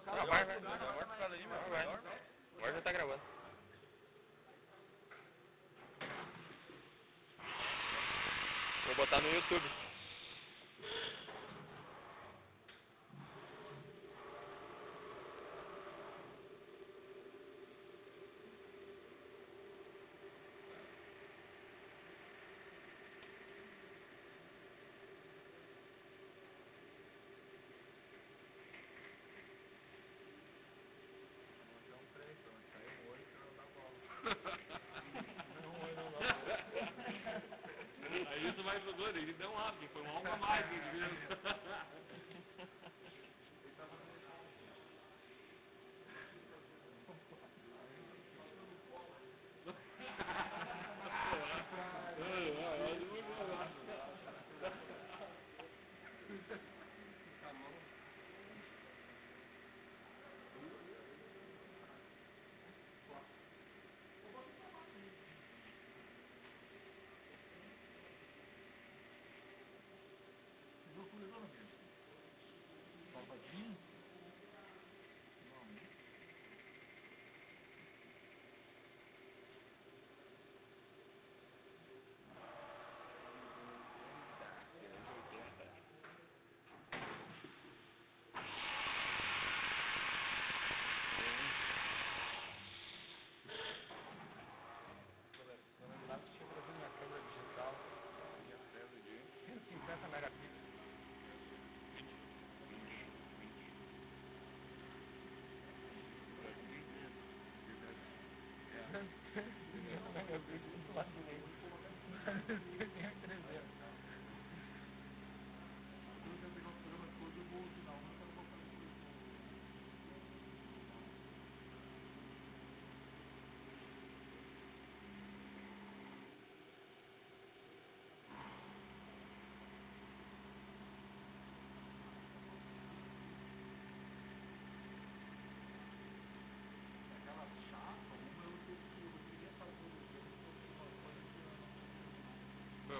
Não, vai. Agora já tá gravando. Vou botar no YouTube. Aí isso vai pro doido, ele deu um up, foi uma alma a mais que ele viu.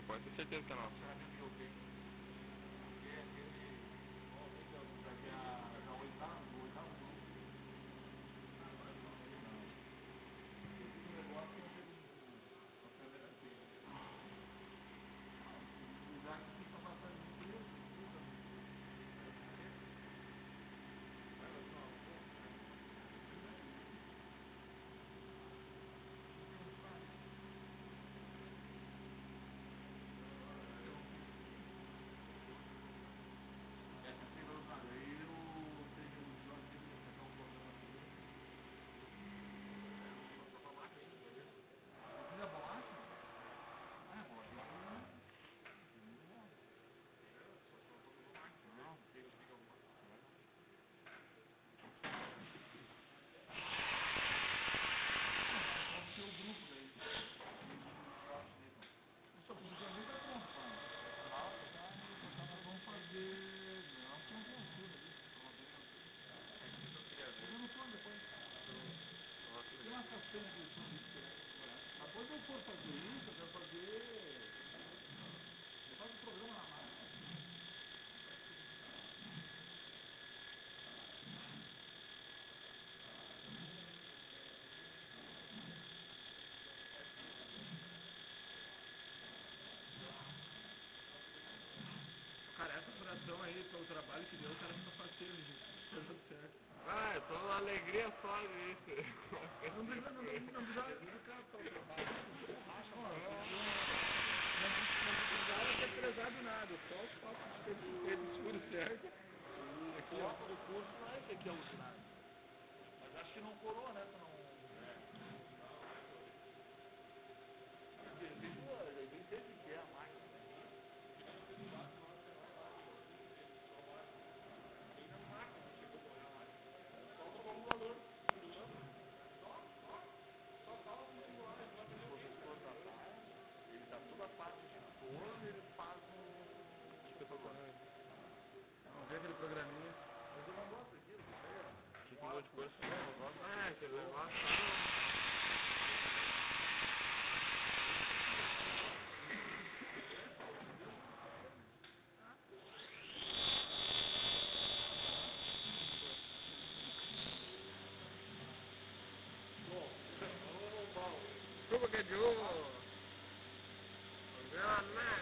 Pode ter certeza que é nosso. Cara, essa duração aí, pelo trabalho que deu, o cara fica parceiro, gente. Tá tudo certo. Ah, eu tô numa alegria só disso. Não precisava ficar preocupado. Não precisava ter prezado nada, só o fato de ter tudo certo. E aqui, ó, do curso não é que aqui é alucinado. Mas acho que não colou, né? Tu não... Ele nem sei o que é a máquina. Ele dá toda a parte de torno, ele faz um... Vamos ver aquele programinha. Mas eu não gosto daquilo, isso aí é... Que mudou de curso? Ah, aquele negócio. Ju. Não deu nada.